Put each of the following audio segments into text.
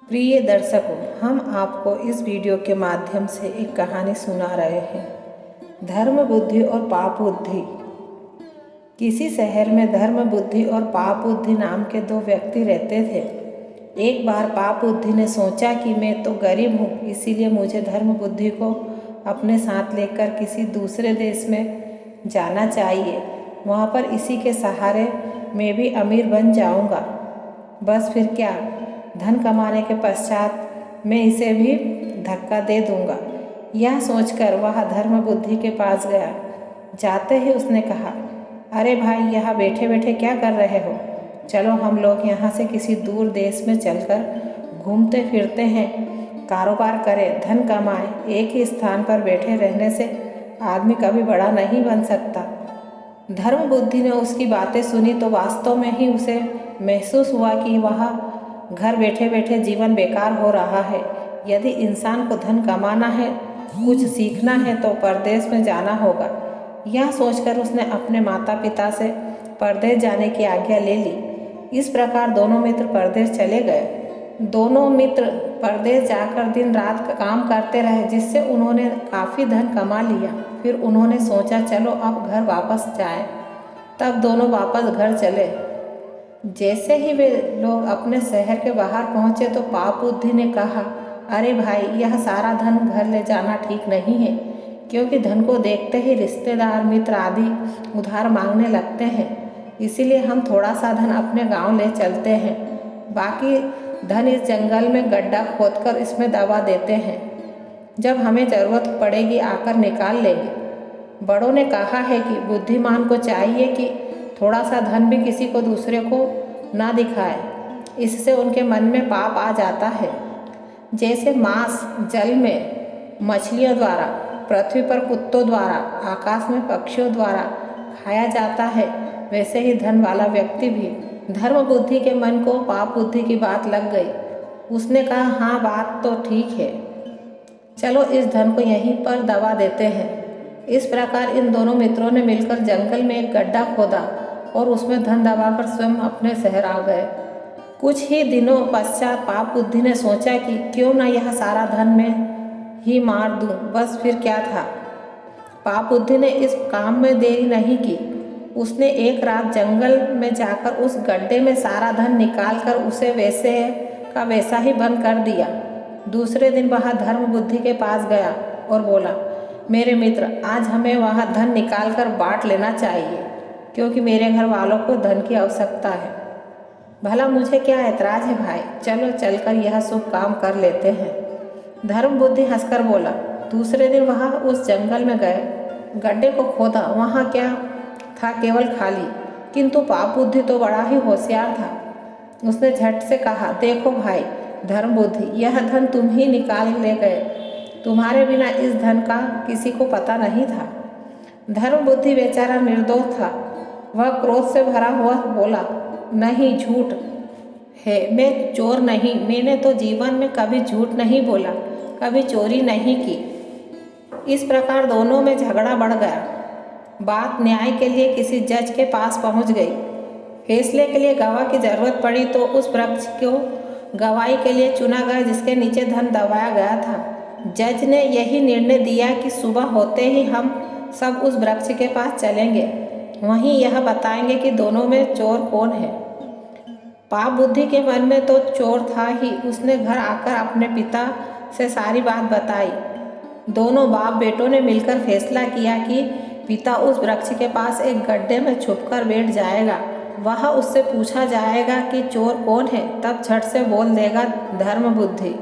प्रिय दर्शकों, हम आपको इस वीडियो के माध्यम से एक कहानी सुना रहे हैं। धर्म बुद्धि और पाप बुद्धि। किसी शहर में धर्म बुद्धि और पाप बुद्धि नाम के दो व्यक्ति रहते थे। एक बार पाप बुद्धि ने सोचा कि मैं तो गरीब हूँ, इसीलिए मुझे धर्म बुद्धि को अपने साथ लेकर किसी दूसरे देश में जाना चाहिए। वहाँ पर इसी के सहारे मैं भी अमीर बन जाऊँगा। बस फिर क्या, धन कमाने के पश्चात मैं इसे भी धक्का दे दूंगा। यह सोचकर वह धर्म बुद्धि के पास गया। जाते ही उसने कहा, अरे भाई, यहाँ बैठे बैठे क्या कर रहे हो? चलो हम लोग यहाँ से किसी दूर देश में चलकर घूमते फिरते हैं, कारोबार करें, धन कमाएं। एक ही स्थान पर बैठे रहने से आदमी कभी बड़ा नहीं बन सकता। धर्म बुद्धि ने उसकी बातें सुनी तो वास्तव में ही उसे महसूस हुआ कि वह घर बैठे बैठे जीवन बेकार हो रहा है। यदि इंसान को धन कमाना है, कुछ सीखना है तो परदेश में जाना होगा। यह सोचकर उसने अपने माता पिता से परदेश जाने की आज्ञा ले ली। इस प्रकार दोनों मित्र परदेश चले गए। दोनों मित्र परदेश जाकर दिन रात काम करते रहे, जिससे उन्होंने काफ़ी धन कमा लिया। फिर उन्होंने सोचा, चलो अब घर वापस जाएं। तब दोनों वापस घर चले। जैसे ही वे लोग अपने शहर के बाहर पहुंचे तो पाप बुद्धि ने कहा, अरे भाई, यह सारा धन घर ले जाना ठीक नहीं है, क्योंकि धन को देखते ही रिश्तेदार, मित्र आदि उधार मांगने लगते हैं। इसीलिए हम थोड़ा सा धन अपने गांव ले चलते हैं, बाकी धन इस जंगल में गड्ढा खोदकर इसमें दबा देते हैं। जब हमें ज़रूरत पड़ेगी आकर निकाल लेंगे। बड़ों ने कहा है कि बुद्धिमान को चाहिए कि थोड़ा सा धन भी किसी को दूसरे को ना दिखाए, इससे उनके मन में पाप आ जाता है। जैसे मांस जल में मछलियों द्वारा, पृथ्वी पर कुत्तों द्वारा, आकाश में पक्षियों द्वारा खाया जाता है, वैसे ही धन वाला व्यक्ति भी। धर्म बुद्धि के मन को पाप बुद्धि की बात लग गई। उसने कहा, हाँ, बात तो ठीक है, चलो इस धन को यहीं पर दबा देते हैं। इस प्रकार इन दोनों मित्रों ने मिलकर जंगल में एक गड्ढा खोदा और उसमें धन दबाकर स्वयं अपने शहर आ गए। कुछ ही दिनों पश्चात पाप बुद्धि ने सोचा कि क्यों ना यह सारा धन मैं ही मार दूं। बस फिर क्या था। पाप बुद्धि ने इस काम में देरी नहीं की। उसने एक रात जंगल में जाकर उस गड्ढे में सारा धन निकालकर उसे वैसे का वैसा ही बंद कर दिया। दूसरे दिन वह धर्म बुद्धि के पास गया और बोला, मेरे मित्र, आज हमें वह धन निकालकर बांट लेना चाहिए, क्योंकि मेरे घर वालों को धन की आवश्यकता है। भला मुझे क्या ऐतराज है भाई, चलो चलकर यह शुभ काम कर लेते हैं। धर्म बुद्धि हंसकर बोला। दूसरे दिन वह उस जंगल में गए, गड्ढे को खोदा। वहाँ क्या था, केवल खाली। किंतु पाप बुद्धि तो बड़ा ही होशियार था। उसने झट से कहा, देखो भाई धर्म बुद्धि, यह धन तुम ही निकाल ले गए। तुम्हारे बिना इस धन का किसी को पता नहीं था। धर्म बुद्धि बेचारा निर्दोष था। वह क्रोध से भरा हुआ बोला, नहीं, झूठ है, मैं चोर नहीं। मैंने तो जीवन में कभी झूठ नहीं बोला, कभी चोरी नहीं की। इस प्रकार दोनों में झगड़ा बढ़ गया। बात न्याय के लिए किसी जज के पास पहुंच गई। फैसले के लिए गवाह की जरूरत पड़ी तो उस वृक्ष को गवाही के लिए चुना गया जिसके नीचे धन दबाया गया था। जज ने यही निर्णय दिया कि सुबह होते ही हम सब उस वृक्ष के पास चलेंगे, वहीं यह बताएंगे कि दोनों में चोर कौन है। पाप बुद्धि के मन में तो चोर था ही। उसने घर आकर अपने पिता से सारी बात बताई। दोनों बाप बेटों ने मिलकर फैसला किया कि पिता उस वृक्ष के पास एक गड्ढे में छुपकर बैठ जाएगा। वह उससे पूछा जाएगा कि चोर कौन है, तब झट से बोल देगा, धर्म बुद्धि।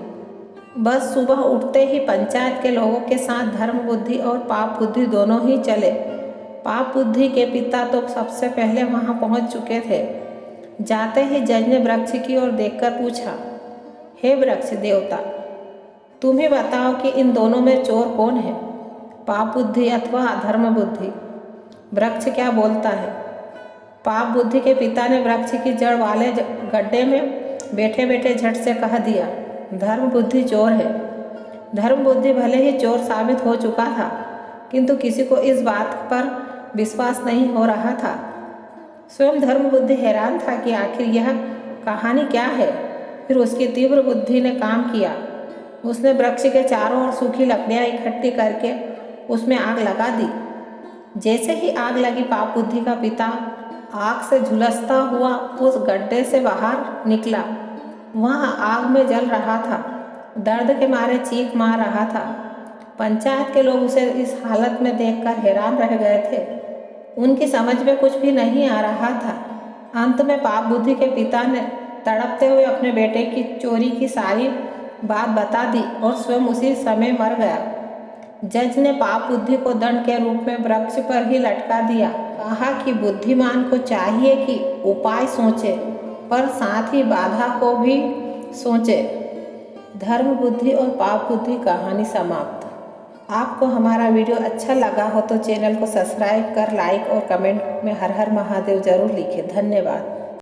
बस सुबह उठते ही पंचायत के लोगों के साथ धर्म बुद्धि और पाप बुद्धि दोनों ही चले। पाप बुद्धि के पिता तो सबसे पहले वहां पहुंच चुके थे। जाते ही जज ने वृक्ष की ओर देखकर पूछा, हे वृक्ष देवता, तुम ही बताओ कि इन दोनों में चोर कौन है, पाप बुद्धि अथवा धर्म बुद्धि? वृक्ष क्या बोलता है? पाप बुद्धि के पिता ने वृक्ष की जड़ वाले गड्ढे में बैठे बैठे झट से कह दिया, धर्म बुद्धि चोर है। धर्म बुद्धि भले ही चोर साबित हो चुका था, किंतु किसी को इस बात पर विश्वास नहीं हो रहा था। स्वयं धर्म बुद्धि हैरान था कि आखिर यह कहानी क्या है। फिर उसकी तीव्र बुद्धि ने काम किया। उसने वृक्ष के चारों ओर सूखी लकड़ियाँ इकट्ठी करके उसमें आग लगा दी। जैसे ही आग लगी, पाप बुद्धि का पिता आग से झुलसता हुआ उस गड्ढे से बाहर निकला। वह आग में जल रहा था, दर्द के मारे चीख मार रहा था। पंचायत के लोग उसे इस हालत में देखकर हैरान रह गए थे। उनकी समझ में कुछ भी नहीं आ रहा था। अंत में पाप बुद्धि के पिता ने तड़पते हुए अपने बेटे की चोरी की सारी बात बता दी और स्वयं उसी समय मर गया। जज ने पाप बुद्धि को दंड के रूप में वृक्ष पर ही लटका दिया। कहा कि बुद्धिमान को चाहिए कि उपाय सोचे, पर साथ ही बाधा को भी सोचे। धर्म बुद्धि और पाप बुद्धि कहानी समाप्त। आपको हमारा वीडियो अच्छा लगा हो तो चैनल को सब्सक्राइब कर लाइक और कमेंट में हर हर महादेव जरूर लिखें। धन्यवाद।